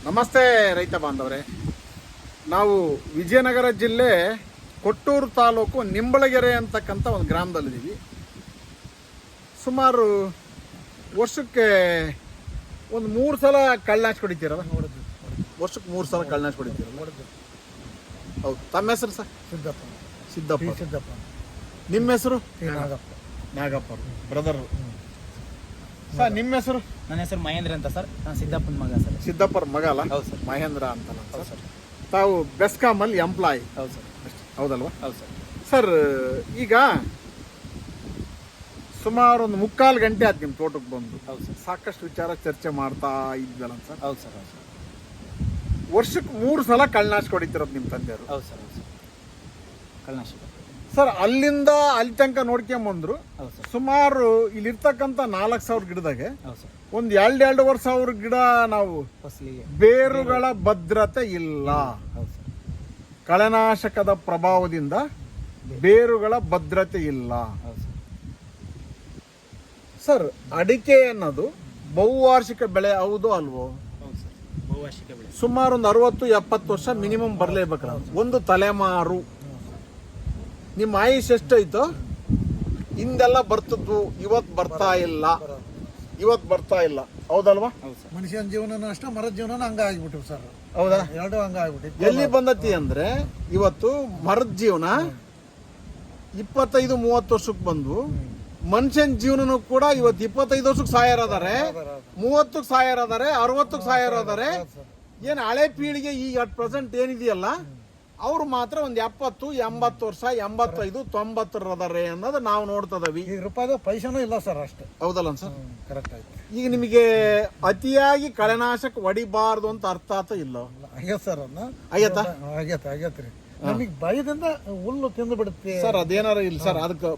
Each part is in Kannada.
ನಮಸ್ತೆ ರೈತ ಬಾಂಧವರೇ. ನಾವು ವಿಜಯನಗರ ಜಿಲ್ಲೆ ಕೊಟ್ಟೂರು ತಾಲೂಕು ನಿಂಬಳಗೆರೆ ಅಂತಕ್ಕಂಥ ಒಂದು ಗ್ರಾಮದಲ್ಲಿದ್ದೀವಿ. ಸುಮಾರು ವರ್ಷಕ್ಕೆ ಒಂದು 3 ಸಲ ಕಳ್ಳನಾಚ್ ಹೊಡಿತೀರಲ್ಲ? ವರ್ಷಕ್ಕೆ 3 ಸಲ ಕಳ್ಳನಾಚ್ ಹೊಡಿತೀರಲ್ಲ? ಹೌದು. ತಮ್ಮ ಹೆಸರು ಸರ್? ಸಿದ್ದಪ್ಪ. ನಿಮ್ಮ ಹೆಸರು? ನಾಗಪ್ಪ ಬ್ರದರ್. ಸರ್ ನಿಮ್ಮ ಹೆಸರು? ನನ್ನ ಹೆಸರು ಮಹೇಂದ್ರ ಅಂತ ಸರ್. ನಾನು ಸಿದ್ದಪ್ಪನ ಮಗ ಸರ್. ಸಿದ್ದಪ್ಪರ ಮಗ ಅಲ್ಲ? ಹೌದು ಸರ್. ಮಹೇಂದ್ರ ಅಂತ ಸರ್. ತಾವು ಬೆಸ್ಕಾಮಲ್ಲಿ ಎಂಪ್ಲಾಯ್? ಹೌದು ಸರ್. ಹೌದಲ್ವಾ? ಹೌದು ಸರ್. ಸರ್, ಈಗ ಸುಮಾರು ಒಂದು 3/4 ಗಂಟೆ ಆಯ್ತು ನಿಮ್ಮ ತೋಟಕ್ಕೆ ಬಂದು. ಹೌದು ಸರ್. ಸಾಕಷ್ಟು ವಿಚಾರ ಚರ್ಚೆ ಮಾಡ್ತಾ ಇದ್ವಲ್ಲ ಸರ್? ಹೌದು ಸರ್. ಹೌದು ಸರ್. ವರ್ಷಕ್ಕೆ 3 ಸಲ ಕಳ್ಳನಾಶ್ ಹೊಡಿತಿರೋದು ನಿಮ್ಮ ತಂದೆಯವರು? ಹೌದು ಸರ್. ಹೌದು ಸರ್. ಕಳ್ಳನಾಶಕ ಸರ್, ಅಲ್ಲಿಂದ ಅಲ್ಲಿ ತನಕ ನೋಡ್ಕೊಂಬಂದ್ರು. ಹೌದು ಸರ್. ಸುಮಾರು ಇಲ್ಲಿರ್ತಕ್ಕಂಥ 4,000 ಗಿಡದಾಗೆ ಹೌದು ಸರ್. ಒಂದು 2-2.5 ಗಿಡ ನಾವು ಫಸಲಿಗೆ ಬೇರುಗಳ ಭದ್ರತೆ ಇಲ್ಲ. ಹೌದು ಸರ್. ಕಳೆನಾಶಕದ ಪ್ರಭಾವದಿಂದ ಬೇರುಗಳ ಭದ್ರತೆ ಇಲ್ಲ. ಹೌದು ಸರ್. ಸರ್, ಅಡಿಕೆ ಅನ್ನೋದು ಬಹುವಾರ್ಷಿಕ ಬೆಳೆ ಹೌದು ಅಲ್ವೋ? ಹೌದು ಸರ್. ಬಹುವಾರ್ಷಿಕ ಬೆಳೆ. ಸುಮಾರು ಒಂದು 60-70 ವರ್ಷ ಮಿನಿಮಮ್ ಬರಲೇಬೇಕಲ್ಲ, ಒಂದು ತಲೆಮಾರು. ನಿಮ್ಮ ಆಯುಷ್ ಎಷ್ಟೈತೋ ಹಿಂದೆಲ್ಲ ಬರ್ತಿದ್ವು, ಇವತ್ತು ಬರ್ತಾ ಇಲ್ಲ. ಹೌದಲ್ವಾ? ಹೌದು ಸರ್. ಮನುಷ್ಯನ ಜೀವನನೂ ಅಷ್ಟೇ, ಮರದ ಜೀವನ ಹಂಗ ಆಗ್ಬಿಟ್ಟು ಸರ್. ಹೌದಾ? ಎರಡು ಹಂಗ ಆಗ್ಬಿಟ್ಟು ಎಲ್ಲಿ ಬಂದತಿ ಅಂದ್ರೆ ಇವತ್ತು ಮರದ ಜೀವನ 25-30 ವರ್ಷಕ್ಕೆ ಬಂದು, ಮನುಷ್ಯನ ಜೀವನನು ಕೂಡ ಇವತ್ತು 25 ವರ್ಷಕ್ಕೆ ಸಾಯರಾದಾರೆ, 30ಕ್ಕೆ ಸಾಯರಾದಾರೆ, 60ಕ್ಕೆ ಸಾಯರಾದಾರೆ. ಏನು ಹಳೆ ಪೀಳಿಗೆ ಈಗ ಅಟ್ ಪ್ರೆಸೆಂಟ್ ಏನಿದೆಯಲ್ಲ, ಅವ್ರು ಮಾತ್ರ ಒಂದು 70-80 ವರ್ಷ, 85-90 ಅನ್ನೋದು ನಾವು ನೋಡ್ತದವಿ. ಈಗ ರೂಪಾಯಿದ ಪೈಸನೂ ಇಲ್ಲ ಸರ್ ಅಷ್ಟೇ. ಹೌದಲ್ಲ ಸರ್? ಕರೆಕ್ಟ್ ಆಯ್ತು. ಈಗ ನಿಮಗೆ ಅತಿಯಾಗಿ ಕಳೆನಾಶಕ ಹೊಡಿಬಾರ್ದು ಅಂತ ಅರ್ಥ ಆತ ಇಲ್ಲ? ಆಗ್ಯತ್ ಸರ್. ಅದನ್ನ ಆಗೈತ್ರಿ. ನಮಗೆ ಭಯದಿಂದ ಹುಲ್ಲು ತಿಂದು ಬಿಡುತ್ತೆ ಸರ್. ಅದೇನಾರ ಇಲ್ಲ ಸರ್, ಅದಕ್ಕೆ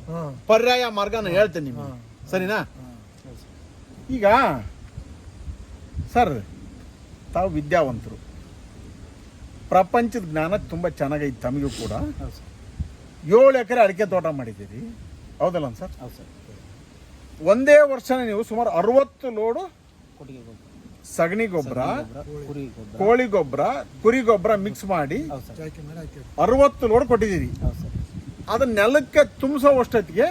ಪರ್ಯಾಯ ಮಾರ್ಗನ ಹೇಳ್ತೇನೆ ನಿಮ್ಗೆ, ಸರಿನಾ? ಈಗ ಸರ್, ತಾವು ವಿದ್ಯಾವಂತರು, ಪ್ರಪಂಚದ ಜ್ಞಾನ ತುಂಬ ಚೆನ್ನಾಗೈತೆ ತಮಗೂ ಕೂಡ. 7 ಎಕರೆ ಅಡಿಕೆ ತೋಟ ಮಾಡಿದ್ದೀರಿ, ಹೌದಲ್ಲ ಸರ್? ಹೌದು ಸರ್. ಒಂದೇ ವರ್ಷ ನೀವು ಸುಮಾರು 60 ಲೋಡು ಕೊಟ್ಟಿಗೆ ಗೊಬ್ಬರ, ಸಗಣಿ ಗೊಬ್ಬರ, ಕುರಿ ಗೊಬ್ಬರ, ಕೋಳಿ ಗೊಬ್ಬರ, ಕುರಿ ಗೊಬ್ಬರ ಮಿಕ್ಸ್ ಮಾಡಿ 60 ಲೋಡ್ ಕೊಟ್ಟಿದ್ದೀರಿ. ಹೌದು ಸರ್. ಅದನ್ನ ನೆಲಕ್ಕೆ ತುಂಬಿಸೋ ಅಷ್ಟೊತ್ತಿಗೆ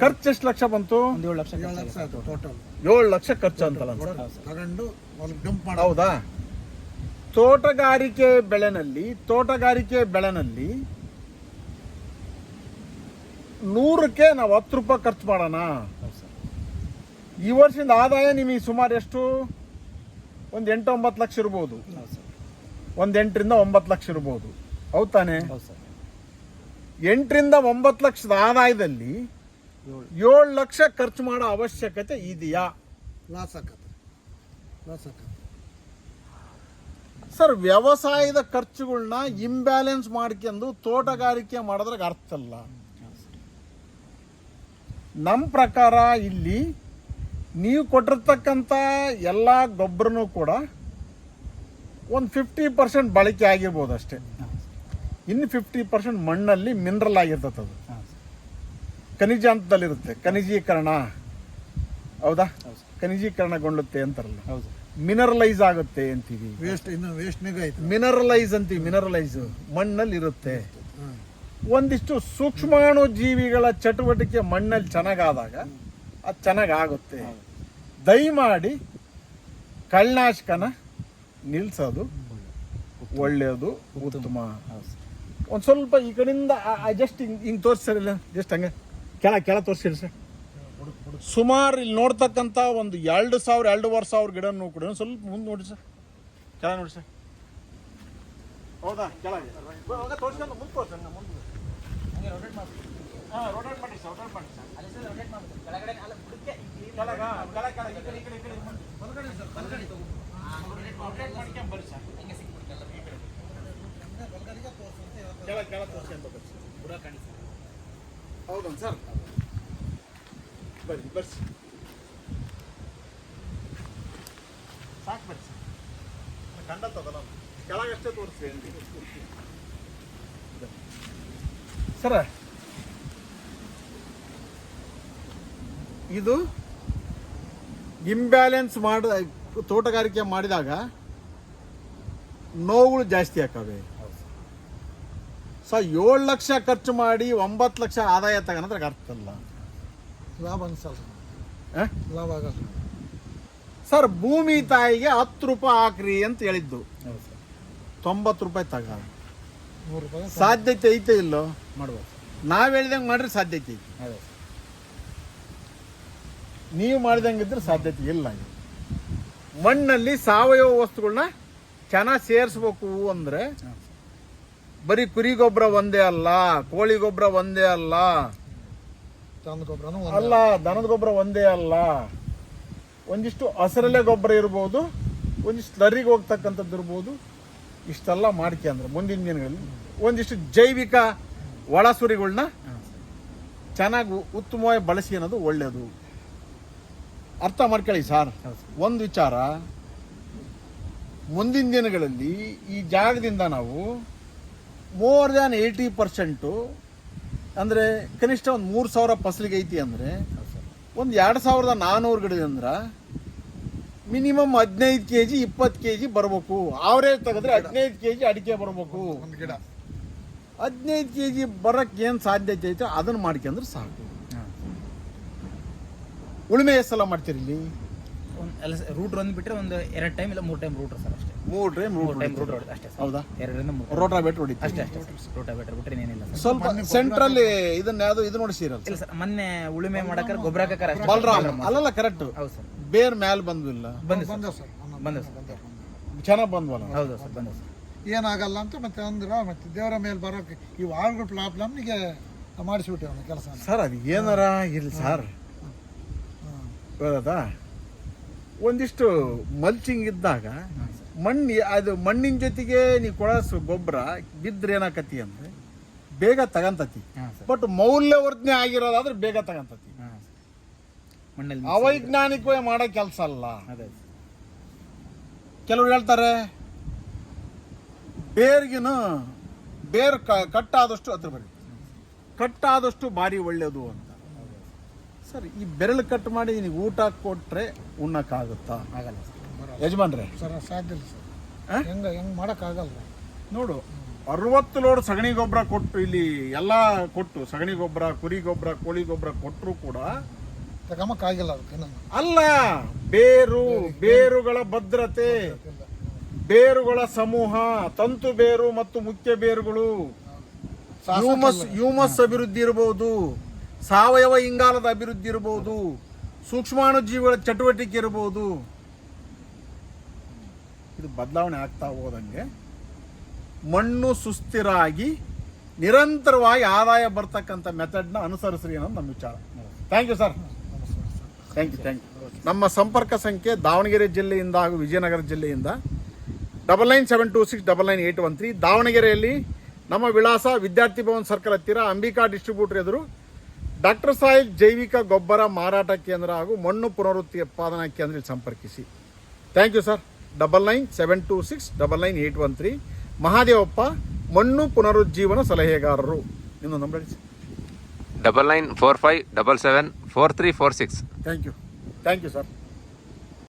ಖರ್ಚು ಎಷ್ಟು ಲಕ್ಷ ಬಂತು? 7 ಲಕ್ಷ ಟೋಟಲ್. 7 ಲಕ್ಷ ಖರ್ಚು ಅಂತಲ್ಲ? ತಗೊಂಡು ಡಂಪ್ ಮಾಡಿ. ಹೌದಾ? ತೋಟಗಾರಿಕೆ ಬೆಳೆನಲ್ಲಿ 100ಕ್ಕೆ ನಾವು 10 ರೂಪಾಯಿ ಖರ್ಚು ಮಾಡೋಣ. ಈ ವರ್ಷದಿಂದ ಆದಾಯ ನಿಮಗೆ ಸುಮಾರು ಎಷ್ಟು? ಒಂದು 8-9 ಲಕ್ಷ ಇರ್ಬೋದು, ಒಂದು 8-9 ಲಕ್ಷ ಇರ್ಬೋದು. ಹೌದು ತಾನೆ? 8-9 ಲಕ್ಷದ ಆದಾಯದಲ್ಲಿ 7 ಲಕ್ಷ ಖರ್ಚು ಮಾಡೋ ಅವಶ್ಯಕತೆ ಇದೆಯಾ? ಲಾಸ್ ಆಕತ್ತೆ. ಸರ್, ವ್ಯವಸಾಯದ ಖರ್ಚುಗಳನ್ನ ಇಂಬ್ಯಾಲೆನ್ಸ್ ಮಾಡ್ಕೊಂಡು ತೋಟಗಾರಿಕೆ ಮಾಡೋದ್ರಾಗ ಅರ್ಥ ಅಲ್ಲ. ನಮ್ಮ ಪ್ರಕಾರ ಇಲ್ಲಿ ನೀವು ಕೊಟ್ಟಿರ್ತಕ್ಕಂಥ ಎಲ್ಲ ಗೊಬ್ಬರನೂ ಕೂಡ ಒಂದು 50% ಬಳಕೆ ಆಗಿರ್ಬೋದು ಅಷ್ಟೇ. ಇನ್ನು 50% ಮಣ್ಣಲ್ಲಿ ಮಿನರಲ್ ಆಗಿರ್ತದೆ. ಅದು ಖನಿಜ ಹಂತದಲ್ಲಿರುತ್ತೆ. ಖನಿಜೀಕರಣ, ಹೌದಾ? ಖನಿಜೀಕರಣಗೊಳ್ಳುತ್ತೆ ಅಂತಾರಲ್ಲ, ಮಿನರಲೈಸ್ ಆಗುತ್ತೆ ಅಂತೀವಿ. ಮಿನರಲೈಸ್ ಅಂತೀವಿ. ಮಿನರಲೈಸ್ ಮಣ್ಣಲ್ಲಿ ಇರುತ್ತೆ. ಒಂದಿಷ್ಟು ಸೂಕ್ಷ್ಮಾಣು ಜೀವಿಗಳ ಚಟುವಟಿಕೆ ಮಣ್ಣಲ್ಲಿ ಚೆನ್ನಾಗಾದಾಗ ಅದು ಚೆನ್ನಾಗಾಗುತ್ತೆ. ದಯಮಾಡಿ ಕಳ್ಳನಾಶಕನ ನಿಲ್ಸೋದು ಒಳ್ಳೆಯದು, ಉತ್ತಮ. ಒಂದು ಸ್ವಲ್ಪ ಈ ಕಡೆಯಿಂದ ಜಸ್ಟ್ ಹಿಂಗೆ ತೋರಿಸಿರಲ್ಲ, ಜಸ್ಟ್ ಹಂಗೆ ಕೆಳ ತೋರಿಸಿರಿ ಸರ್. ಸುಮಾರು ಇಲ್ಲಿ ನೋಡ್ತಕ್ಕಂಥ ಒಂದು 2,000-2,500 ಗಿಡನೂ ಕೂಡ ಸ್ವಲ್ಪ ಮುಂದೆ ನೋಡಿ ಸರ್, ಕೆಳ ನೋಡಿ ಸರ್. ಹೌದಾ? ಕೆಳಗೆ ತೋರಿಸ್ಕೊಂಡು ಮುಂದೆ ತೋರಿಸಿ. ರೋಟೇಟ್ ಮಾಡಿ ಸರ್. ರೋಟೇಟ್ ಮಾಡಿ ಸರ್. ಕೆಳಗಡೆ ಹೌದಾ ಸರ್? ಬರ್ರಿ ಸಾಕು, ಬರ್ರಿ ಸರ್. ಕಂಡತ್ತದಲ್ಲ, ಕೆಳಗಷ್ಟೇ ತೋರಿಸಿ ಸರ. ಇದು ಇಂಬ್ಯಾಲೆನ್ಸ್ ತೋಟಗಾರಿಕೆ ಮಾಡಿದಾಗ ನೋವುಗಳು ಜಾಸ್ತಿ ಆಕವೆ. ಹೌದು ಸೊ ಸರ್. 7 ಲಕ್ಷ ಖರ್ಚು ಮಾಡಿ 9 ಲಕ್ಷ ಆದಾಯ ತಗೋದ್ರೆ ಅರ್ಥ ಅಲ್ಲ. ಲಾಭ ಅನ್ಸಲ್ಲ, ಆ? ಲಾಭ ಆಗಲ್ಲ. ಸರ್ ಭೂಮಿ ತಾಯಿಗೆ 10 ರೂಪಾಯಿ ಹಾಕ್ರಿ ಅಂತ ಹೇಳಿದ್ದು, ಹೌದು ಸರ್. 90 ರೂಪಾಯಿ ತಗ. 100 ರೂಪಾಯಿ ಸಾಧ್ಯತೆ ಐತೆ ಇಲ್ಲೋ? ಮಾಡ್ಬೋದು ಸರ್. ನಾವ್ ಹೇಳ್ದಂಗೆ ಮಾಡ್ರಿ ಸಾಧ್ಯತೆ ಐತಿ, ಹೌದು ಸರ್. ನೀವು ಮಾಡಿದಂಗೆ ಇದ್ರೆ ಸಾಧ್ಯತೆ ಇಲ್ಲ. ಮಣ್ಣಲ್ಲಿ ಸಾವಯವ ವಸ್ತುಗಳನ್ನ ಚೆನ್ನಾಗಿ ಸೇರಿಸ್ಬೇಕು ಅಂದ್ರೆ ಹಾಂ ಸರ್. ಬರೀ ಕುರಿ ಗೊಬ್ಬರ ಒಂದೇ ಅಲ್ಲ, ಕೋಳಿ ಗೊಬ್ಬರ ಒಂದೇ ಅಲ್ಲ, ತಂದು ಗೊಬ್ಬರನೂ ಅಲ್ಲ ದನದ ಗೊಬ್ಬರ ಒಂದೇ ಅಲ್ಲ, ಒಂದಿಷ್ಟು ಹಸಿರಲೆ ಗೊಬ್ಬರ ಇರ್ಬೋದು, ಒಂದಿಷ್ಟು ಸ್ಲರಿಗೆ ಹೋಗ್ತಕ್ಕಂಥದ್ದು ಇರ್ಬೋದು. ಇಷ್ಟೆಲ್ಲ ಮಾಡ್ಕೊಂಡ್ರೆ ಮುಂದಿನ ದಿನಗಳಲ್ಲಿ ಒಂದಿಷ್ಟು ಜೈವಿಕ ಒಳಸುರಿಗಳನ್ನ ಹಾಂ ಸರ್. ಚೆನ್ನಾಗಿ ಉತ್ತಮವಾಗಿ ಬಳಸಿ ಅನ್ನೋದು ಒಳ್ಳೆಯದು. ಅರ್ಥ ಮಾಡ್ಕೊಳ್ಳಿ ಸರ್. ಹೌದು ಸರ್. ಒಂದು ವಿಚಾರ, ಮುಂದಿನ ದಿನಗಳಲ್ಲಿ ಈ ಜಾಗದಿಂದ ನಾವು ಮೋರ್ ದ್ಯಾನ್ 80% ಅಂದರೆ ಕನಿಷ್ಠ ಒಂದು 3,000 ಫಸಲಿಗೆ ಐತಿ ಅಂದರೆ ಹೌದು ಸರ್. ಒಂದು 2,400 ಗಿಡ ಅಂದ್ರೆ ಮಿನಿಮಮ್ 15 kg 20 kg ಬರಬೇಕು. ಆವರೇಜ್ ತೆಗೆದ್ರೆ 15 kg ಅಡಿಕೆ ಬರಬೇಕು. ಒಂದು ಗಿಡ 15 kg ಬರಕ್ಕೆ ಏನು ಸಾಧ್ಯತೆ ಐತೆ ಅದನ್ನು ಮಾಡ್ಕೊಂಡ್ರೆ ಸಾಕು. ಹಾಂ. ಉಳುಮೆ ಎಷ್ಟು ಸಲ ಮಾಡ್ತೀರಿ ಇಲ್ಲಿ? ಎಲ್ಲ ರೂಟ್ರ್ ಒಂದು ಬಿಟ್ಟರೆ ಒಂದು 2 ಟೈಮ್ ಇಲ್ಲ 3 ಟೈಮ್ ರೂಟ್ರ್ ಸರ್ ಅಷ್ಟೇ. 3 ಟೈಮ್ 3 ಟೈಮ್ ರೂಟ್ರ್ ಹೊಡೆದು ಅಷ್ಟೇ ಸರ್. ಹೌದಾ? 2ರಿಂದ 3 ರೋಟಾವೇಟರ್ ಹೊಡಿತೀವಿ ಅಷ್ಟೇ ಅಷ್ಟೇ ಸರ್. ರೋಟಾವೇಟರ್ ಬಿಟ್ಟರೆ ಏನಿಲ್ಲ ಸರ್. ಸ್ವಲ್ಪ ಸೆಂಟ್ರಲ್ಲಿ ಇದನ್ನ ಯಾವ್ದು ಇದು ನೋಡಿಸಿರಲ್ಲ ಇಲ್ಲ ಸರ್, ಮೊನ್ನೆ ಉಳುಮೆ ಮಾಡಕ್ಕಾರ ಗೊಬ್ಬರ ಹಾಕಕ್ಕಾರ ಅಷ್ಟೇ. ಬಲರಾಮ್ ಅಲ್ಲಲ್ಲ ಕರೆಕ್ಟ್. ಹೌದು ಸರ್. ಬೇರ್ ಮ್ಯಾಲ್ ಬಂದಿಲ್ಲ, ಬಂದು ಸರ್. ಬಂದ ಸರ್ ಬಂದ ಸರ್. ಚೆನ್ನಾಗ್ ಬಂದ್ವಲ್ಲ. ಹೌದು ಸರ್, ಬಂದ ಸರ್. ಏನಾಗಲ್ಲ ಅಂತ ಮತ್ತೆ ಅಂದ್ರೆ ಮತ್ತೆ ದೇವರ ಮೇಲೆ ಬರೋಕೆ ಈ ವಾರಗಳ ಪ್ರಾಬ್ಲಮ್ನಿಗೆ ಮಾಡಿಸ್ಬಿಟ್ಟೆ ಅವನ ಕೆಲಸ. ಸರ್ ಅದು ಏನಾರ ಇರ್ಲಿ ಸರ್, ಗೊತ್ತಾ? ಒಂದಿಷ್ಟು ಮಲ್ಚಿಂಗ್ ಇದ್ದಾಗ ಮಣ್ಣು ಅದು ಮಣ್ಣಿನ ಜೊತೆಗೆ ನೀವು ಕೊಳಸು ಗೊಬ್ಬರ ಬಿದ್ದರೆ ಏನಾಕತಿ ಅಂದ್ರೆ ಬೇಗ ತಗಂತತಿ. ಹಾಂ ಸರ್. ಬಟ್ ಮೌಲ್ಯವರ್ಧನೆ ಆಗಿರೋದಾದ್ರೆ ಬೇಗ ತಗಂತತಿ. ಹಾಂ ಸರ್. ಮಣ್ಣಲ್ಲಿ ಅವೈಜ್ಞಾನಿಕವಾಗಿ ಮಾಡೋ ಕೆಲಸ ಅಲ್ಲ. ಅದೇ ಸರ್. ಕೆಲವ್ರು ಹೇಳ್ತಾರೆ ಬೇರ್ಗಿನ ಬೇರ್ ಕಟ್ಟಾದಷ್ಟು ಅದ್ರ ಬರೀ ಕಟ್ಟಾದಷ್ಟು ಭಾರಿ ಒಳ್ಳೆಯದು ಅಂತ. ಸರ್ ಈ ಬೆರಳು ಕಟ್ ಮಾಡಿ ನೀವು ಊಟ ಕೊಟ್ರೆ ಉಣ್ಣಕ್ಕಾಗುತ್ತಾ? ಆಗಲ್ಲ ಸರ್. ಯಜಮಾನ್ರೆ ಸರ್ ಸಾಧ್ಯ ಇಲ್ಲ ಸರ್. ಆ? ಹೆಂಗೆ ಮಾಡೋಕ್ಕಾಗಲ್ಲ. ನೋಡು 60 ಲೋಡ್ ಸಗಣಿ ಗೊಬ್ಬರ ಕೊಟ್ಟು ಇಲ್ಲಿ ಎಲ್ಲ ಕೊಟ್ಟು ಸಗಣಿ ಗೊಬ್ಬರ, ಕುರಿ ಗೊಬ್ಬರ, ಕೋಳಿ ಗೊಬ್ಬರ ಕೊಟ್ಟರು ಕೂಡ ತಗೊಂಬಕ್ಕಾಗಿಲ್ಲ ಅದಕ್ಕೆ ಅಲ್ಲ. ಬೇರುಗಳ ಭದ್ರತೆ, ಬೇರುಗಳ ಸಮೂಹ, ತಂತು ಬೇರು ಮತ್ತು ಮುಖ್ಯ ಬೇರುಗಳು, ಹ್ಯೂಮಸ್ ಅಭಿವೃದ್ಧಿ ಇರಬಹುದು, ಸಾವಯವ ಇಂಗಾಲದ ಅಭಿವೃದ್ಧಿ ಇರಬಹುದು, ಸೂಕ್ಷ್ಮಾಣು ಜೀವಿಗಳ ಚಟುವಟಿಕೆ ಇರಬಹುದು. ಇದು ಬದಲಾವಣೆ ಆಗ್ತಾ ಹೋದಂಗೆ ಮಣ್ಣು ಸುಸ್ಥಿರ ಆಗಿ ನಿರಂತರವಾಗಿ ಆದಾಯ ಬರ್ತಕ್ಕಂಥ ಮೆಥಡ್ನ ಅನುಸರಿಸ್ರಿ ಅನ್ನೋದು ನಮ್ಮ ವಿಚಾರ. Thank you sir. Thank you. ನಮ್ಮ ಸಂಪರ್ಕ ಸಂಖ್ಯೆ ದಾವಣಗೆರೆ ಜಿಲ್ಲೆಯಿಂದ ಹಾಗೂ ವಿಜಯನಗರ ಜಿಲ್ಲೆಯಿಂದ 9972699813. ದಾವಣಗೆರೆಯಲ್ಲಿ ನಮ್ಮ ವಿಳಾಸ ವಿದ್ಯಾರ್ಥಿ ಭವನ್ ಸರ್ಕಲ್ ಹತ್ತಿರ ಅಂಬಿಕಾ ಡಿಸ್ಟ್ರಿಬ್ಯೂಟರ್ ಎದುರು ಡಾಕ್ಟರ್ ಸಾಯಿಲ್ ಜೈವಿಕ ಗೊಬ್ಬರ ಮಾರಾಟ ಕೇಂದ್ರ ಹಾಗೂ ಮಣ್ಣು ಪುನರುತ್ಪಾದನಾ ಕೇಂದ್ರ ಸಂಪರ್ಕಿಸಿ. Thank you sir. 9972699813. ಮಹಾದೇವಪ್ಪ, ಮಣ್ಣು ಪುನರುಜ್ಜೀವನ ಸಲಹೆಗಾರರು. ನಿಮ್ಮ ನಂಬರ್ 9945774346. Thank you sir.